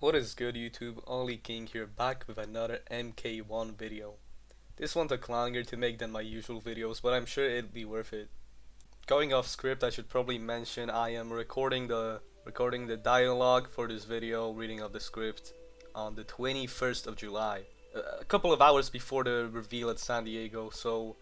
What is good, YouTube? Only King here, back with another MK1 video. This one took longer to make than my usual videos, but I'm sure it'll be worth it. Going off script, I should probably mention I am recording the dialogue for this video, reading of the script, on the 21st of July. A couple of hours before the reveal at San Diego, so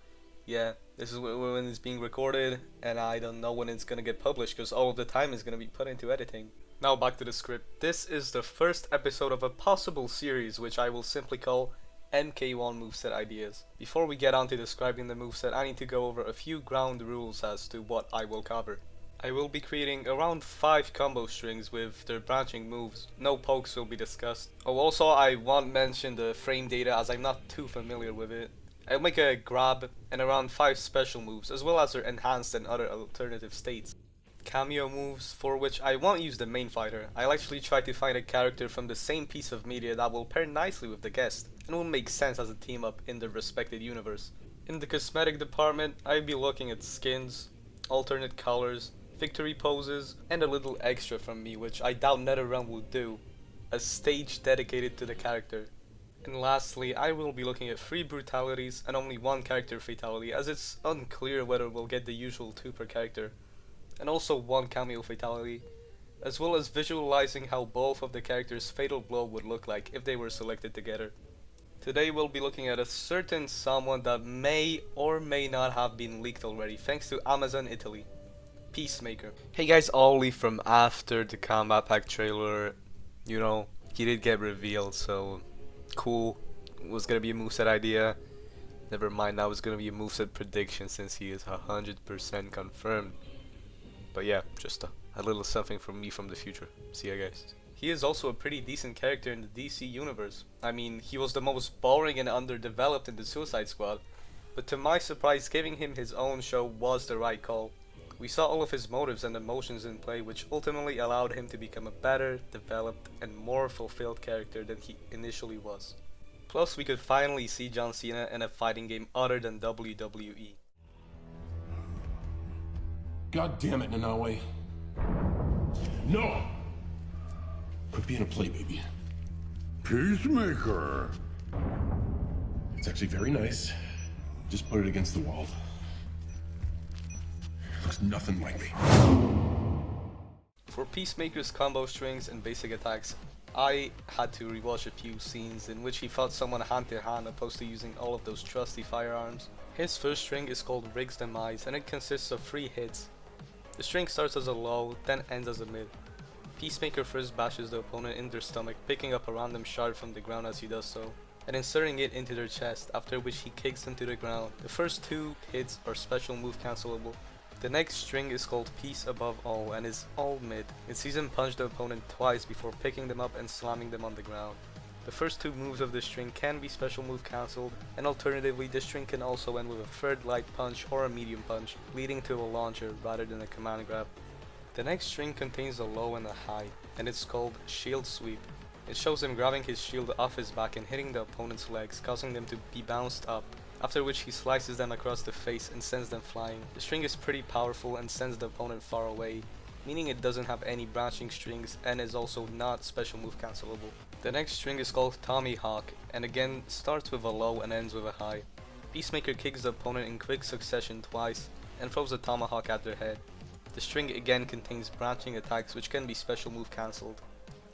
yeah, this is when it's being recorded, and I don't know when it's gonna get published because all of the time is gonna be put into editing. Now back to the script. This is the first episode of a possible series which I will simply call MK1 Moveset Ideas. Before we get on to describing the moveset, I need to go over a few ground rules as to what I will cover. I will be creating around 5 combo strings with their branching moves. No pokes will be discussed. Oh, also I won't mention the frame data as I'm not too familiar with it. I'll make a grab and around 5 special moves, as well as their enhanced and other alternative states. Kameo moves, for which I won't use the main fighter. I'll actually try to find a character from the same piece of media that will pair nicely with the guest, and will make sense as a team up in their respected universe. In the cosmetic department, I'll be looking at skins, alternate colors, victory poses, and a little extra from me which I doubt NetherRealm will do, a stage dedicated to the character. And lastly, I will be looking at 3 brutalities and only 1 character fatality, as it's unclear whether we'll get the usual 2 per character, and also 1 cameo fatality, as well as visualizing how both of the characters' fatal blow would look like if they were selected together. Today we'll be looking at a certain someone that may or may not have been leaked already thanks to Amazon Italy. Peacemaker. Hey guys, Ollie from after the Combat Pack trailer, he did get revealed, so cool. It was gonna be a moveset idea. Never mind, now it's gonna be a moveset prediction since he is 100% confirmed. But yeah, just a little something from me from the future. See ya guys. He is also a pretty decent character in the DC universe. I mean, he was the most boring and underdeveloped in the Suicide Squad, but to my surprise, giving him his own show was the right call. We saw all of his motives and emotions in play, which ultimately allowed him to become a better, developed, and more fulfilled character than he initially was. Plus, we could finally see John Cena in a fighting game other than WWE. God damn it, Nanawe. No! Quit being a playbaby. Peacemaker! It's actually very nice. Just put it against the wall. Looks nothing like me. For Peacemaker's combo strings and basic attacks, I had to rewatch a few scenes in which he fought someone hand to hand opposed to using all of those trusty firearms. His first string is called Rig's Demise and it consists of 3 hits. The string starts as a low, then ends as a mid. Peacemaker first bashes the opponent in their stomach, picking up a random shard from the ground as he does so, and inserting it into their chest, after which he kicks them to the ground. The first 2 hits are special move cancelable. The next string is called Peace Above All and is all mid. It sees him punch the opponent twice before picking them up and slamming them on the ground. The first 2 moves of the string can be special move cancelled, and alternatively the string can also end with a third light punch or a medium punch, leading to a launcher rather than a command grab. The next string contains a low and a high, and it's called Shield Sweep. It shows him grabbing his shield off his back and hitting the opponent's legs, causing them to be bounced up, after which he slices them across the face and sends them flying. The string is pretty powerful and sends the opponent far away, meaning it doesn't have any branching strings and is also not special move cancelable. The next string is called Tommy Hawk, and again starts with a low and ends with a high. Peacemaker kicks the opponent in quick succession twice and throws a tomahawk at their head. The string again contains branching attacks which can be special move cancelled.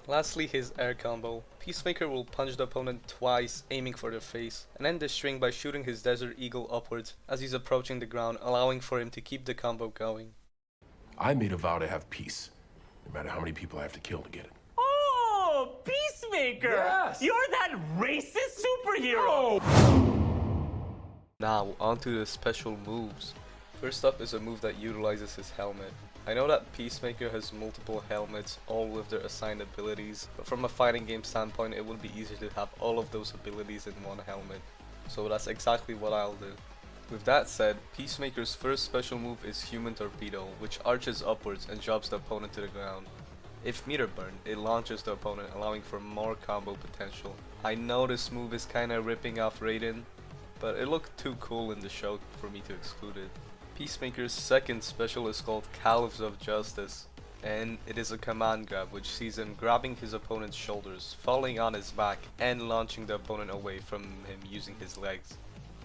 Lastly, his air combo. Peacemaker will punch the opponent twice, aiming for their face, and end the string by shooting his Desert Eagle upwards as he's approaching the ground, allowing for him to keep the combo going. I made a vow to have peace, no matter how many people I have to kill to get it. Oh, Peacemaker! Yes! You're that racist superhero! Now, onto the special moves. First up is a move that utilizes his helmet. I know that Peacemaker has multiple helmets, all with their assigned abilities, but from a fighting game standpoint it would be easier to have all of those abilities in one helmet. So that's exactly what I'll do. With that said, Peacemaker's first special move is Human Torpedo, which arches upwards and drops the opponent to the ground. If meter burned, it launches the opponent, allowing for more combo potential. I know this move is kinda ripping off Raiden, but it looked too cool in the show for me to exclude it. Peacemaker's second special is called Calves of Justice. and it is a command grab which sees him grabbing his opponent's shoulders, falling on his back, and launching the opponent away from him using his legs.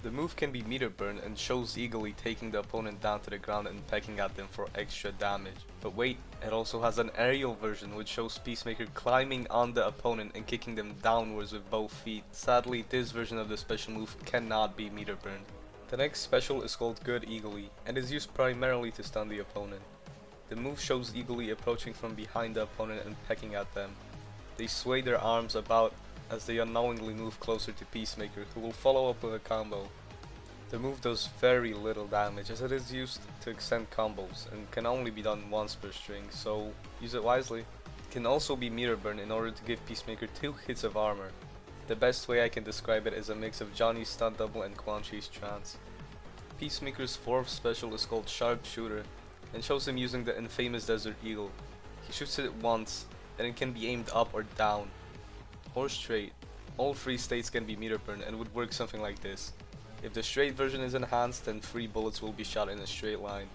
The move can be meter burn and shows eagerly taking the opponent down to the ground and pecking at them for extra damage. But wait, it also has an aerial version which shows Peacemaker climbing on the opponent and kicking them downwards with both feet. Sadly, this version of the special move cannot be meter burned. The next special is called Good Eagly and is used primarily to stun the opponent. The move shows Eagly approaching from behind the opponent and pecking at them. They sway their arms about as they unknowingly move closer to Peacemaker, who will follow up with a combo. The move does very little damage as it is used to extend combos and can only be done once per string, so use it wisely. It can also be meter burn in order to give Peacemaker 2 hits of armor. The best way I can describe it is a mix of Johnny's stunt double and Quan Chi's trance. Peacemaker's 4th special is called Sharpshooter and shows him using the infamous Desert Eagle. He shoots it once and it can be aimed up or down, or straight. All 3 states can be meter burn and would work something like this. If the straight version is enhanced, then 3 bullets will be shot in a straight line.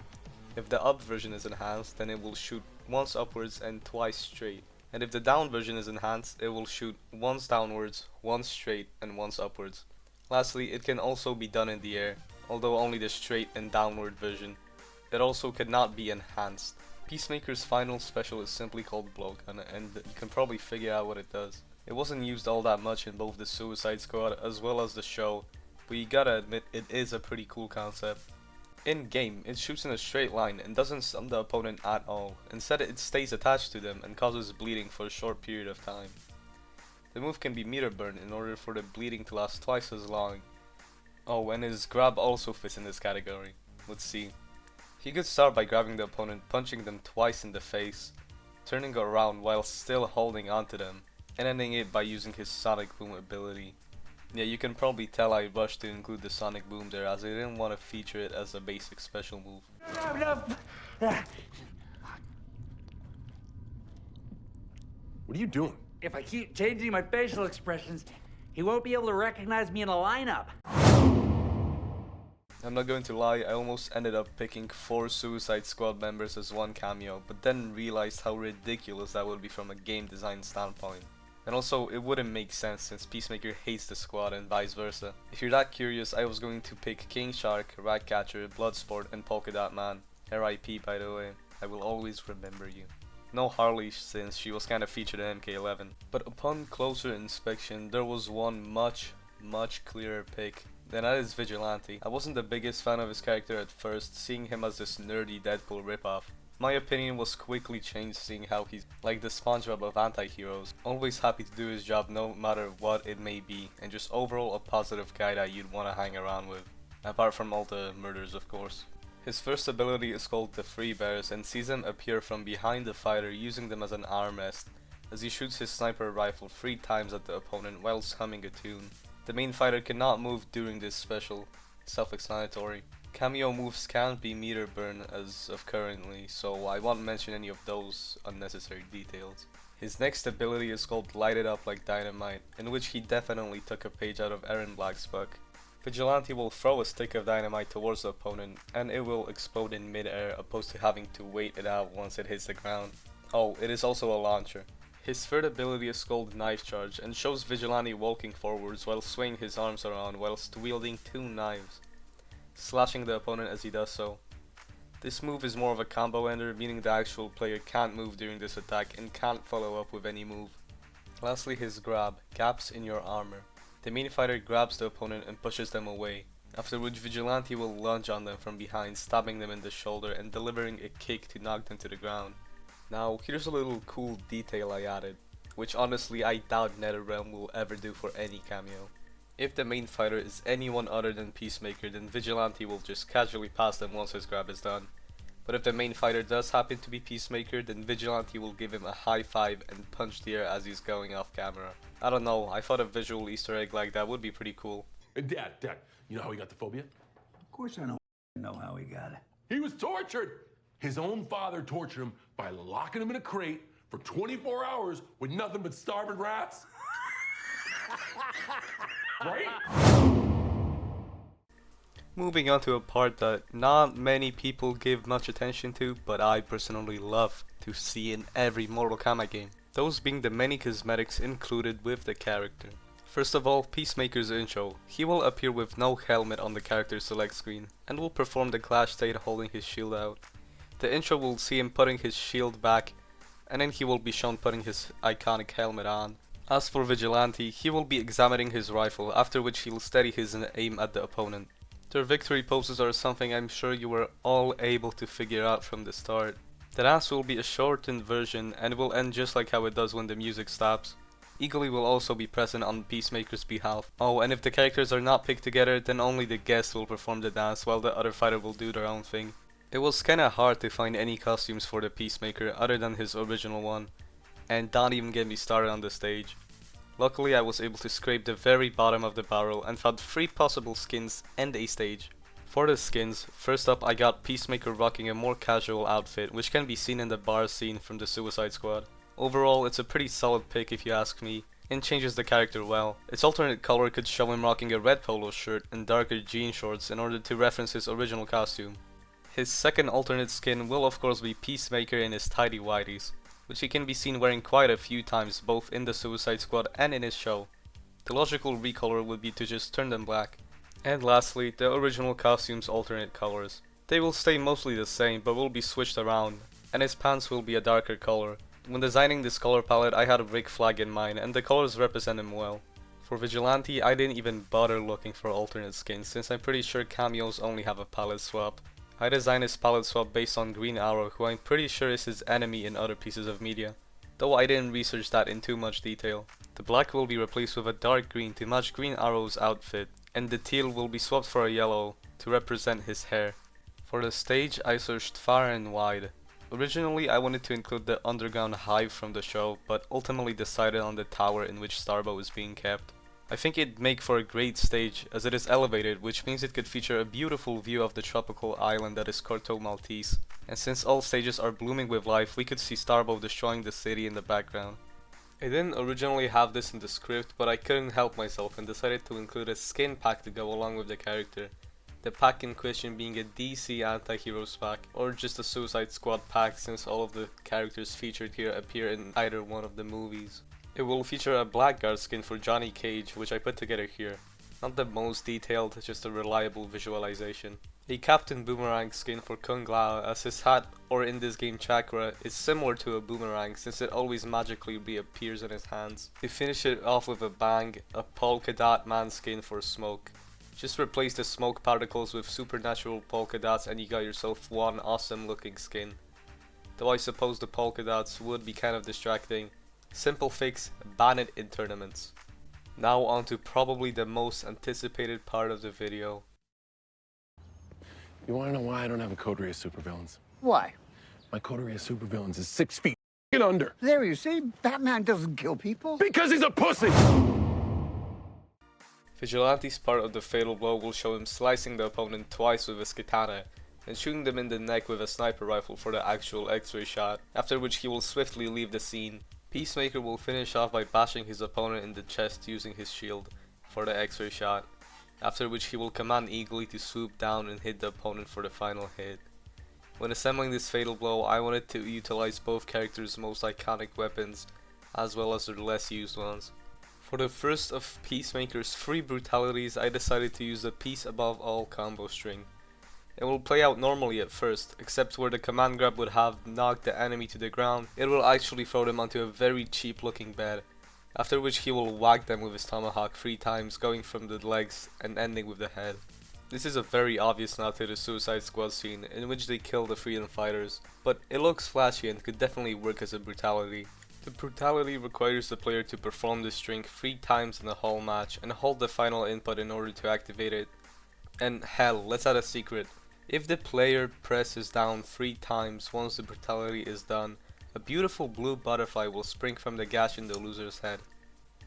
If the up version is enhanced, then it will shoot once upwards and twice straight. And if the down version is enhanced, it will shoot once downwards, once straight, and once upwards. Lastly, it can also be done in the air, although only the straight and downward version. It also cannot be enhanced. Peacemaker's final special is simply called Blowgun, and you can probably figure out what it does. It wasn't used all that much in both the Suicide Squad as well as the show, but you gotta admit it is a pretty cool concept. In game, it shoots in a straight line and doesn't stun the opponent at all. Instead, it stays attached to them and causes bleeding for a short period of time. The move can be meter burn in order for the bleeding to last twice as long. Oh, and his grab also fits in this category. Let's see. He could start by grabbing the opponent, punching them twice in the face, turning around while still holding onto them, and ending it by using his Sonic Boom ability. Yeah, you can probably tell I rushed to include the Sonic Boom there as I didn't want to feature it as a basic special move. What are you doing? If I keep changing my facial expressions, he won't be able to recognize me in a lineup. I'm not going to lie, I almost ended up picking 4 Suicide Squad members as one cameo, but then realized how ridiculous that would be from a game design standpoint. And also, it wouldn't make sense since Peacemaker hates the squad and vice versa. If you're that curious, I was going to pick King Shark, Ratcatcher, Bloodsport, and Polka Dot Man. RIP, by the way. I will always remember you. No Harley since she was kinda featured in MK1. But upon closer inspection, there was one much clearer pick. Then that is Vigilante. I wasn't the biggest fan of his character at first, seeing him as this nerdy Deadpool ripoff. My opinion was quickly changed seeing how he's like the SpongeBob of anti-heroes, always happy to do his job no matter what it may be, and just overall a positive guy that you'd want to hang around with, apart from all the murders of course. His first ability is called the Free Bears and sees him appear from behind the fighter using them as an armrest, as he shoots his sniper rifle 3 times at the opponent whilst humming a tune. The main fighter cannot move during this special, self-explanatory. Kameo moves can't be meter burn as of currently, so I won't mention any of those unnecessary details. His next ability is called Light It Up Like Dynamite, in which he definitely took a page out of Aaron Black's book. Vigilante will throw a stick of dynamite towards the opponent, and it will explode in mid-air opposed to having to wait it out once it hits the ground. Oh, it is also a launcher. His third ability is called Knife Charge and shows Vigilante walking forwards while swinging his arms around whilst wielding 2 knives, slashing the opponent as he does so. This move is more of a combo ender, meaning the actual player can't move during this attack and can't follow up with any move. Lastly, his grab, Gaps in Your Armor. The main fighter grabs the opponent and pushes them away, after which Vigilante will lunge on them from behind, stabbing them in the shoulder and delivering a kick to knock them to the ground. Now, here's a little cool detail I added, which honestly I doubt NetherRealm will ever do for any cameo. If the main fighter is anyone other than Peacemaker, then Vigilante will just casually pass them once his grab is done. But if the main fighter does happen to be Peacemaker, then Vigilante will give him a high five and punch the air as he's going off camera. I don't know, I thought a visual Easter egg like that would be pretty cool. Dad, you know how he got the phobia? Of course I know how he got it. He was tortured. His own father tortured him by locking him in a crate for 24 hours with nothing but starving rats. Right? Moving on to a part that not many people give much attention to, but I personally love to see in every Mortal Kombat game. Those being the many cosmetics included with the character. First of all, Peacemaker's intro. He will appear with no helmet on the character select screen, and will perform the clash state holding his shield out. The intro will see him putting his shield back, and then he will be shown putting his iconic helmet on. As for Vigilante, he will be examining his rifle, after which he will steady his aim at the opponent. Their victory poses are something I'm sure you were all able to figure out from the start. The dance will be a shortened version and will end just like how it does when the music stops. Eagly will also be present on Peacemaker's behalf. Oh, and if the characters are not picked together, then only the guest will perform the dance while the other fighter will do their own thing. It was kinda hard to find any costumes for the Peacemaker other than his original one, and don't even get me started on the stage. Luckily I was able to scrape the very bottom of the barrel and found 3 possible skins and a stage. For the skins, first up I got Peacemaker rocking a more casual outfit, which can be seen in the bar scene from the Suicide Squad. Overall, it's a pretty solid pick if you ask me, and changes the character well. Its alternate color could show him rocking a red polo shirt and darker jean shorts in order to reference his original costume. His second alternate skin will of course be Peacemaker in his tidy whities, which he can be seen wearing quite a few times both in the Suicide Squad and in his show. The logical recolor would be to just turn them black. And lastly, the original costume's alternate colors. They will stay mostly the same but will be switched around, and his pants will be a darker color. When designing this color palette I had a Rick Flag in mind and the colors represent him well. For Vigilante I didn't even bother looking for alternate skins since I'm pretty sure Kameos only have a palette swap. I designed his palette swap based on Green Arrow, who I'm pretty sure is his enemy in other pieces of media, though I didn't research that in too much detail. The black will be replaced with a dark green to match Green Arrow's outfit, and the teal will be swapped for a yellow to represent his hair. For the stage I searched far and wide. Originally I wanted to include the underground hive from the show, but ultimately decided on the tower in which Starbo is being kept. I think it'd make for a great stage as it is elevated, which means it could feature a beautiful view of the tropical island that is Corto Maltese. And since all stages are blooming with life, we could see Starbo destroying the city in the background. I didn't originally have this in the script, but I couldn't help myself and decided to include a skin pack to go along with the character. The pack in question being a DC anti-heroes pack, or just a Suicide Squad pack since all of the characters featured here appear in either one of the movies. It will feature a Blackguard skin for Johnny Cage, which I put together here. Not the most detailed, just a reliable visualization. A Captain Boomerang skin for Kung Lao, as his hat, or in this game Chakra, is similar to a boomerang since it always magically reappears in his hands. To finish it off with a bang, a Polka Dot Man skin for Smoke. Just replace the smoke particles with supernatural polka dots and you got yourself one awesome looking skin. Though I suppose the polka dots would be kind of distracting. Simple fix, ban it in tournaments. Now on to probably the most anticipated part of the video. You wanna know why I don't have a coterie of supervillains? Why? My coterie of supervillains is 6 feet under. There, you see, Batman doesn't kill people. Because he's a pussy! Vigilante's part of the fatal blow will show him slicing the opponent twice with his katana and shooting them in the neck with a sniper rifle for the actual X-ray shot, after which he will swiftly leave the scene. Peacemaker will finish off by bashing his opponent in the chest using his shield for the X-ray shot, after which he will command Eagly to swoop down and hit the opponent for the final hit. When assembling this fatal blow, I wanted to utilize both characters' most iconic weapons as well as their less used ones. For the first of Peacemaker's 3 brutalities, I decided to use the Peace Above All combo string. It will play out normally at first, except where the command grab would have knocked the enemy to the ground, it will actually throw them onto a very cheap looking bed, after which he will whack them with his tomahawk 3 times, going from the legs and ending with the head. This is a very obvious nod to the Suicide Squad scene, in which they kill the freedom fighters, but it looks flashy and could definitely work as a brutality. The brutality requires the player to perform this string 3 times in the whole match and hold the final input in order to activate it. And hell, let's add a secret. If the player presses down 3 times once the brutality is done, a beautiful blue butterfly will spring from the gash in the loser's head.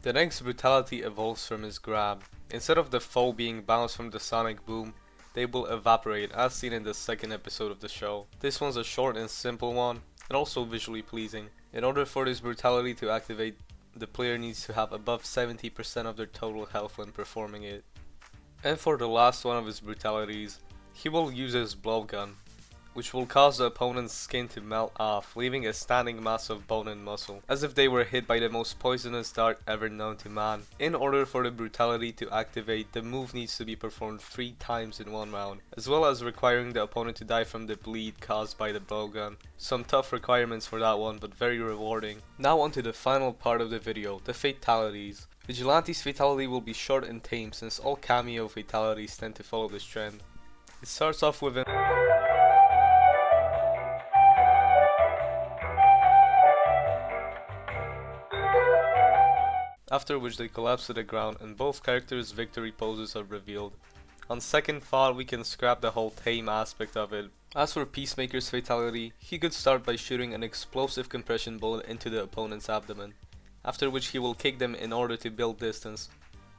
The next brutality evolves from his grab. Instead of the foe being bounced from the sonic boom, they will evaporate as seen in the second episode of the show. This one's a short and simple one, and also visually pleasing. In order for this brutality to activate, the player needs to have above 70% of their total health when performing it. And for the last one of his brutalities, he will use his blowgun, which will cause the opponent's skin to melt off, leaving a standing mass of bone and muscle, as if they were hit by the most poisonous dart ever known to man. In order for the brutality to activate, the move needs to be performed 3 times in one round, as well as requiring the opponent to die from the bleed caused by the blowgun. Some tough requirements for that one, but very rewarding. Now onto the final part of the video, the fatalities. Vigilante's fatality will be short and tame, since all Kameo fatalities tend to follow this trend. It starts off with an after which they collapse to the ground and both characters' victory poses are revealed. On second thought, we can scrap the whole tame aspect of it. As for Peacemaker's fatality, he could start by shooting an explosive compression bullet into the opponent's abdomen, after which he will kick them in order to build distance.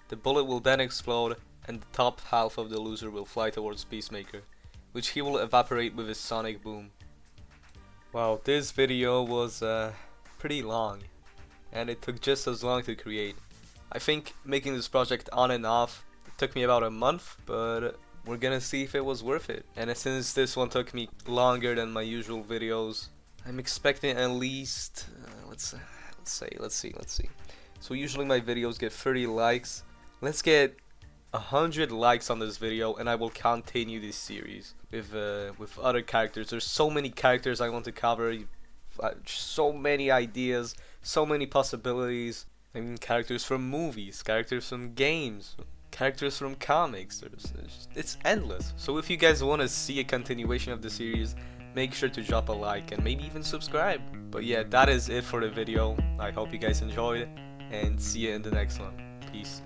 The bullet will then explode and the top half of the loser will fly towards Peacemaker, which he will evaporate with his sonic boom. Wow, this video was pretty long, and it took just as long to create. I think making this project on and off took me about a month, but we're gonna see if it was worth it. And since this one took me longer than my usual videos, I'm expecting at least let's see. So usually my videos get 30 likes. Let's get 100 likes on this video, and I will continue this series with other characters. There's so many characters I want to cover, so many ideas, so many possibilities. I mean, characters from movies, characters from games, characters from comics. It's endless. So if you guys want to see a continuation of the series, make sure to drop a like and maybe even subscribe. But yeah, that is it for the video. I hope you guys enjoyed, and see you in the next one. Peace.